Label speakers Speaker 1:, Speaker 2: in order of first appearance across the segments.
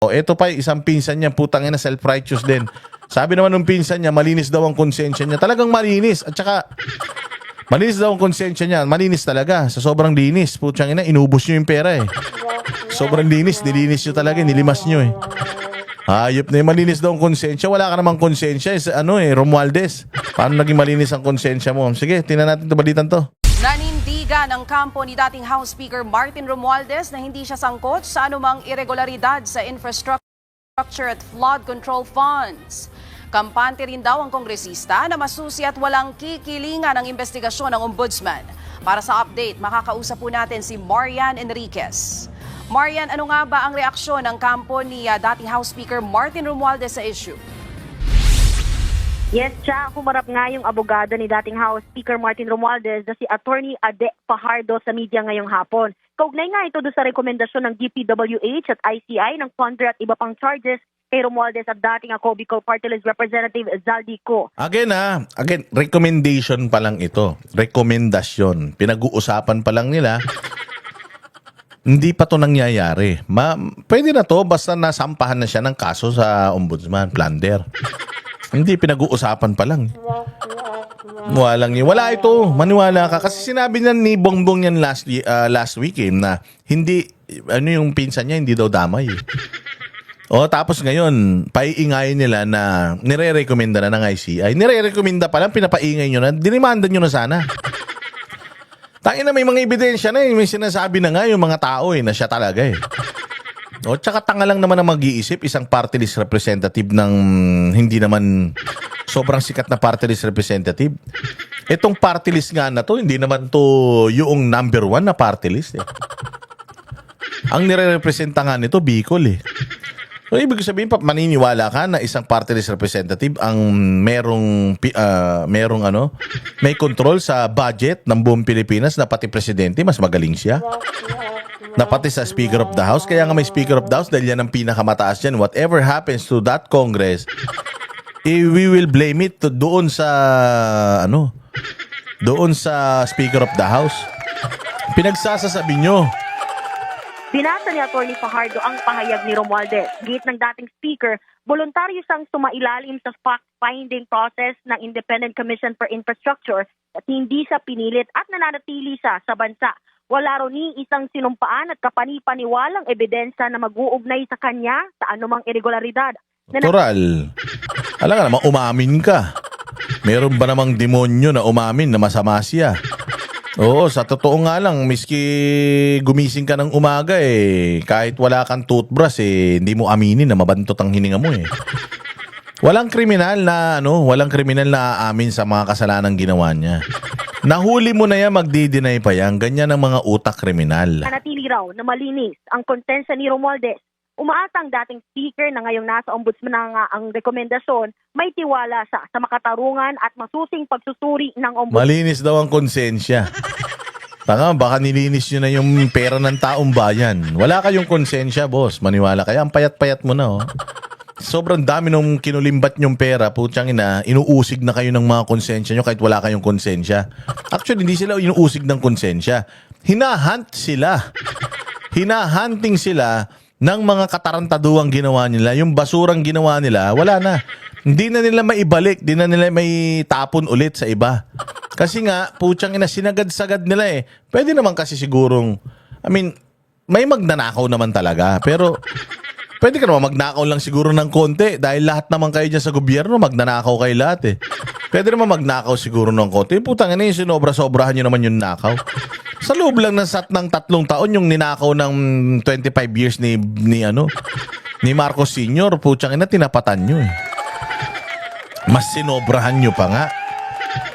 Speaker 1: O eto pa, isang pinsan niya, putang ina, self-righteous din. Sabi naman ng pinsan niya, malinis daw ang konsensya niya. Talagang malinis. At saka, malinis daw ang konsensya niya. Malinis talaga. Sa sobrang linis. Putang ina, inubos niyo yung pera eh. Sobrang linis. Nilinis niyo talaga. Nilimas niyo eh. Hayop na yung malinis daw ang konsensya. Wala ka namang konsensya. Romualdez. Paano naging malinis ang konsensya mo? Sige, tingnan natin ito, balitan to.
Speaker 2: Nanindigan ng kampo ni dating House Speaker Martin Romualdez na hindi siya sangkot sa anumang irregularidad sa infrastructure at flood control funds. Kampante rin daw ang kongresista na masusi at walang kikilingan ang investigasyon ng ombudsman. Para sa update, makakausap po natin si Marian Enriquez. Marian, ano nga ba ang reaksyon ng kampo ni dating House Speaker Martin Romualdez sa issue?
Speaker 3: Yes, siya. Humarap nga yung abogado ni dating House Speaker Martin Romualdez na si Attorney Ade Fajardo sa media ngayong hapon. Kaugnay nga ito doon sa rekomendasyon ng DPWH at ICI ng plunder at iba pang charges kay Romualdez at dating ako Bicol Party List Representative Zaldico.
Speaker 1: Again, recommendation pa lang ito. Rekomendasyon. Pinag-uusapan pa lang nila. Hindi pa to nangyayari. Pwede na to basta nasampahan na siya ng kaso sa ombudsman, plunder. Hindi, pinag-uusapan pa lang. Walang yun. Wala ito. Maniwala ka. Kasi sinabi niya ni Bongbong yan last week na hindi, yung pinsan niya, hindi daw damay. O tapos ngayon, paiingayin nila na nire-recommenda na ng ICI. Nire-recommenda pa lang, pinapaingay nyo na. Dinimanda nyo na sana. Tangin na may mga ebidensya na eh. May sinasabi na nga yung mga tao na siya talaga eh. O tsaka tanga lang naman ang mag-iisip, isang party list representative ng hindi naman sobrang sikat na party list representative. Itong party list nga na to, hindi naman to yung number 1 na party list eh. Ang nire-representa nga nito, Bicol eh. So ibig sabihin, maniniwala ka na isang party list representative ang merong may control sa budget ng buong Pilipinas na pati presidente, mas magaling siya. Na pati sa Speaker of the House. Kaya nga may Speaker of the House dahil yan ang pinakamataas dyan. Whatever happens to that Congress, we will blame it doon sa Speaker of the House. Pinagsasasabi nyo.
Speaker 3: Binasa ni Attorney Fajardo ang pahayag ni Romualdez. Gate ng dating speaker, voluntaryo siyang sumailalim sa fact-finding process ng Independent Commission for Infrastructure at hindi siya pinilit at nananatili siya sa bansa. Wala ro ni isang sinumpaan at kapanipaniwalang ebidensya na mag-uugnay sa kanya sa anumang irregularidad.
Speaker 1: Natural. Alam nga naman, umamin ka. Meron ba namang demonyo na umamin na masama siya? Oo, sa totoo nga lang, miski gumising ka ng umaga kahit wala kang toothbrush hindi mo aminin na mabantot ang hininga mo Walang kriminal na aamin sa mga kasalanang ginawa niya. Nahuli mo na yan, magdi-deny pa yan. Ganyan ang mga utak kriminal.
Speaker 3: Nanatili raw na malinis ang konsensya ni Romualdez. Umaasa ang dating speaker na ngayong nasa ombudsman na nga ang rekomendasyon, may tiwala sa makatarungan at masusing pagsusuri ng ombudsman.
Speaker 1: Malinis daw ang konsensya. Tanga, baka nilinis nyo na yung pera ng taong bayan. Wala kayong konsensya, boss. Maniwala kayo. Ang payat-payat mo na, Sobrang dami nung kinulimbat nyong pera, putyang ina, inuusig na kayo ng mga konsensya nyo kahit wala kayong konsensya. Actually, hindi sila inuusig ng konsensya. Hinahunt sila. Hinahunting sila ng mga katarantaduang ginawa nila. Yung basurang ginawa nila, wala na. Hindi na nila maibalik, hindi na nila may tapon ulit sa iba. Kasi nga, putyang ina, sinagad-sagad nila Pwede naman kasi sigurong, may magnanakaw naman talaga. Pero pwede ka naman magnakaw lang siguro ng konti dahil lahat naman kayo dyan sa gobyerno, magnanakaw kayo lahat Pwede naman magnakaw siguro ng konti. Putang ina, sinobra-sobrahan nyo naman yung nakaw. Sa loob lang ng 3 taon yung ninakaw ng 25 years ni Marcos Sr., putyang ina, tinapatan nyo Mas sinobrahan nyo pa nga.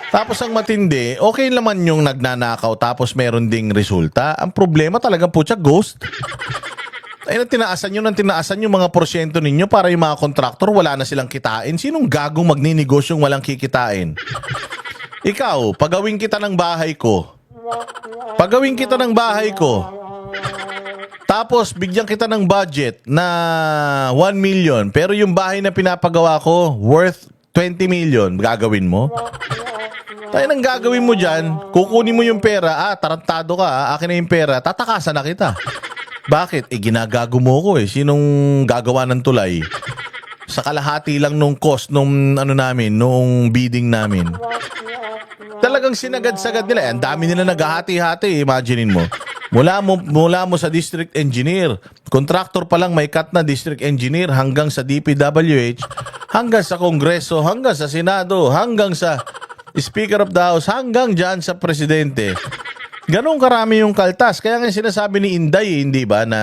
Speaker 1: Tapos ang matindi, okay naman yung nagnanakaw tapos meron ding resulta. Ang problema talaga ghost. Ay, tinaasan yung mga porsyento ninyo para yung mga kontraktor wala na silang kitain. Sinong gagong magninigosyong walang kikitain? Ikaw, pagawin kita ng bahay ko. Tapos, bigyan kita ng budget na 1 million. Pero yung bahay na pinapagawa ko, worth 20 million. Gagawin mo? Tayo nang gagawin mo dyan, kukunin mo yung pera, tarantado ka, akin na yung pera, tatakasan na kita. Bakit? Ginagago mo ko eh. Sinong gagawa ng tulay? Sa kalahati lang nung cost nung ano namin, nung bidding namin. Talagang sinagad-sagad nila. Ang dami nila naghahati-hati, imaginein mo. Mula mo sa district engineer, contractor pa lang may cut na district engineer hanggang sa DPWH, hanggang sa Kongreso, hanggang sa Senado, hanggang sa Speaker of the House, hanggang dyan sa Presidente. Ganun karami yung kaltas. Kaya nga sinasabi ni Inday, hindi ba, na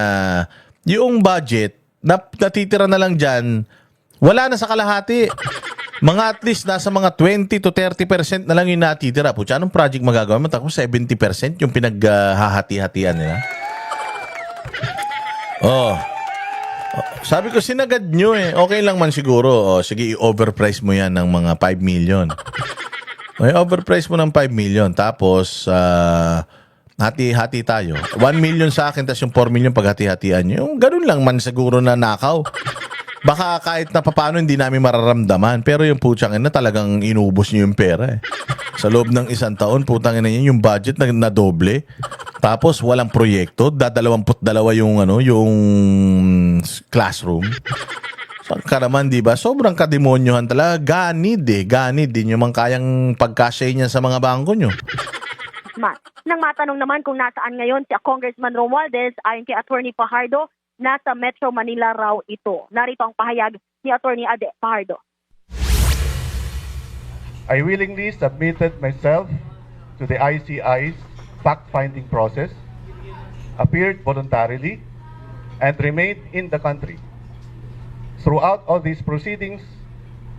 Speaker 1: yung budget na natitira na lang dyan, wala na sa kalahati. Mga at least nasa mga 20 to 30% na lang yung natitira. Pucha, anong project magagawa mo? Tapos 70% yung pinaghahati-hatian nila. Sabi ko, sinagad nyo eh. Okay lang man siguro. Sige, i-overprice mo yan ng mga 5 million. Overprice mo ng 5 million. Tapos, hati-hati tayo. 1 million sa akin, tapos yung 4 million paghati-hatian nyo. Yung ganun lang man siguro na nakaw. Baka kahit na papaano hindi namin mararamdaman. Pero yung putsang ina talagang inubos niyo yung pera eh. Sa loob ng isang taon, putang ina niya, yung budget na doble. Tapos walang proyekto, 22 yung yung classroom. Saka naman, di ba? Sobrang kademonyohan talaga. Ganid din yung mga kayang pagkasya niya sa mga bangko nyo.
Speaker 3: Nang matanong naman kung nasaan ngayon si Congressman Romualdez, ayon kay Attorney Fajardo, nasa Metro Manila raw ito. Narito ang pahayag ni Attorney Ade Fajardo.
Speaker 4: I willingly submitted myself to the ICI's fact-finding process, appeared voluntarily, and remained in the country. Throughout all these proceedings,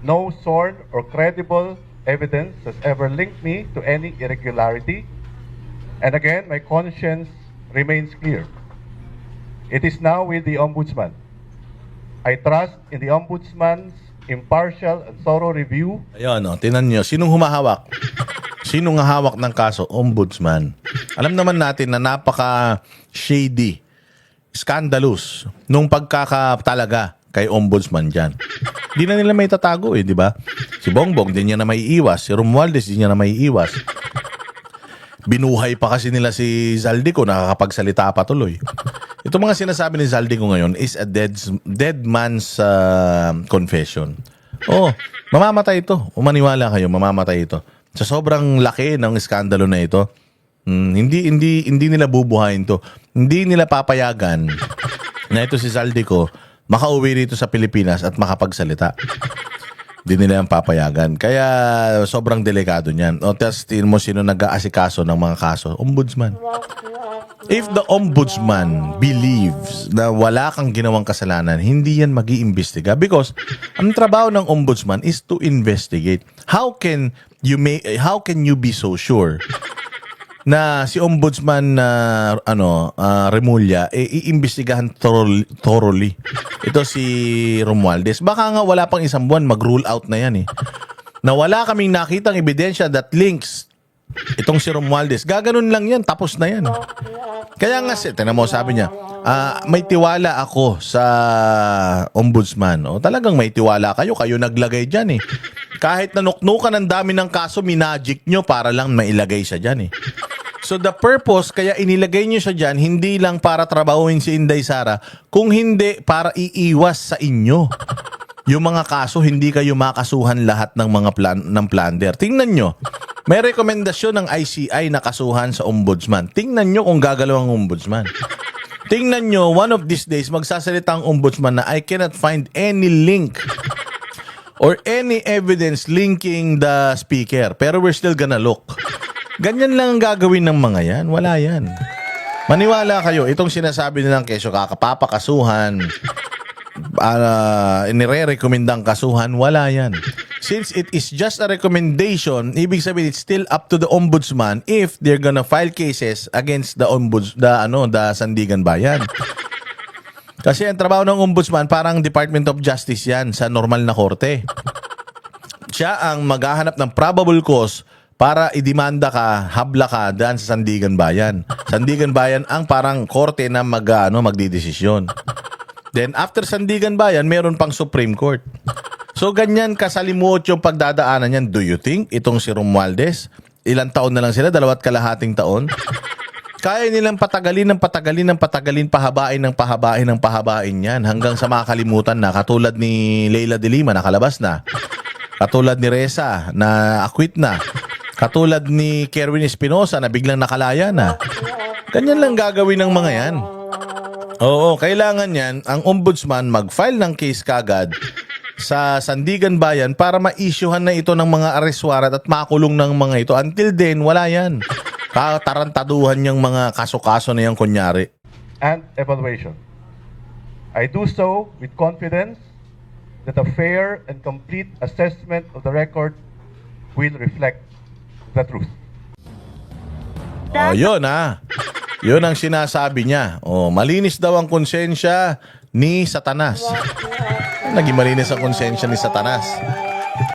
Speaker 4: no sworn or credible evidence has ever linked me to any irregularity, and again, my conscience remains clear. It is now with the Ombudsman. I trust in the Ombudsman's impartial and thorough review.
Speaker 1: Ayun, tinan nyo. Sinong humahawak? Sinong hawak ng kaso? Ombudsman. Alam naman natin na napaka-shady, scandalous, nung pagkakatalaga kay Ombudsman dyan. Di na nila may tatago eh, di ba? Si Bongbong, di niya na may iwas. Si Romualdez, di niya na may iwas. Binuhay pa kasi nila si Zaldico, nakakapagsalita pa tuloy. Ito mga sinasabi ni Zaldico ngayon is a dead man's confession. Mamamatay ito. Umaniwala kayo, mamamatay ito. Sa sobrang laki ng iskandalo na ito, hindi nila bubuhayin to. Hindi nila papayagan na ito si Zaldico makauwi rito sa Pilipinas at makapagsalita. Hindi nila yung papayagan. Kaya sobrang delikado niyan. Tingnan mo sino nag-aasikaso ng mga kaso. Ombudsman. If the Ombudsman believes na wala kang ginawang kasalanan, hindi yan mag-iimbestiga. Because ang trabaho ng Ombudsman is to investigate. How can you be so sure na si Ombudsman Remulla iimbestigahan thoroughly ito si Romualdez? Baka nga wala pang isang buwan mag-rule out na yan eh. Na wala kaming nakitang ebidensya that links itong si Romualdez. Gaganon lang yan, tapos na yan. Kaya nga tingnan mo, sabi niya, may tiwala ako sa Ombudsman. Talagang may tiwala kayo naglagay dyan eh. Kahit nanuknukan ang dami ng kaso, minagic nyo para lang mailagay siya dyan eh. So the purpose, kaya inilagay nyo siya dyan, hindi lang para trabahuin si Inday Sara, kung hindi para iiwas sa inyo. Yung mga kaso, hindi kayo makasuhan lahat ng mga plunder. Tingnan nyo, may rekomendasyon ng ICI na kasuhan sa Ombudsman. Tingnan nyo kung gagalaw ang Ombudsman. Tingnan nyo, one of these days, magsasalita ang Ombudsman na I cannot find any link or any evidence linking the speaker. Pero we're still gonna look. Ganyan lang ang gagawin ng mga yan. Wala yan. Maniwala kayo, itong sinasabi nilang keso kakapapakasuhan, inire-recommendang kasuhan, wala yan. Since it is just a recommendation, ibig sabihin it's still up to the Ombudsman if they're gonna file cases against the Sandigan Bayan. Kasi ang trabaho ng Ombudsman parang Department of Justice yan sa normal na korte. Siya ang maghahanap ng probable cause para idemanda ka, habla ka daan sa Sandigan Bayan. Sandigan Bayan ang parang korte na magdidesisyon. Then after Sandigan Bayan, meron pang Supreme Court. So ganyan kasalimuot yung pagdadaanan niyan. Do you think itong si Romualdez, ilang taon na lang sila, 2.5 taon? Kaya nilang patagalin, pahabain yan hanggang sa makakalimutan na, katulad ni Leila de Lima, nakalabas na. Katulad ni Reza na acquit na. Katulad ni Kerwin Espinosa na biglang nakalaya na. Ganyan lang gagawin ng mga yan. Oo, kailangan yan, ang ombudsman mag-file ng case kagad sa Sandigan Bayan para ma-issuehan na ito ng mga arrest warrant at makulong ng mga ito. Until then, wala yan. Katarantaduhan yung mga kaso-kaso na yan kunyari.
Speaker 4: And evaluation. I do so with confidence that a fair and complete assessment of the record will reflect the truth.
Speaker 1: Oh, yun ha. Yun ang sinasabi niya. Oh, malinis daw ang konsensya ni Satanas. Naging malinis ang konsensya ni Satanas.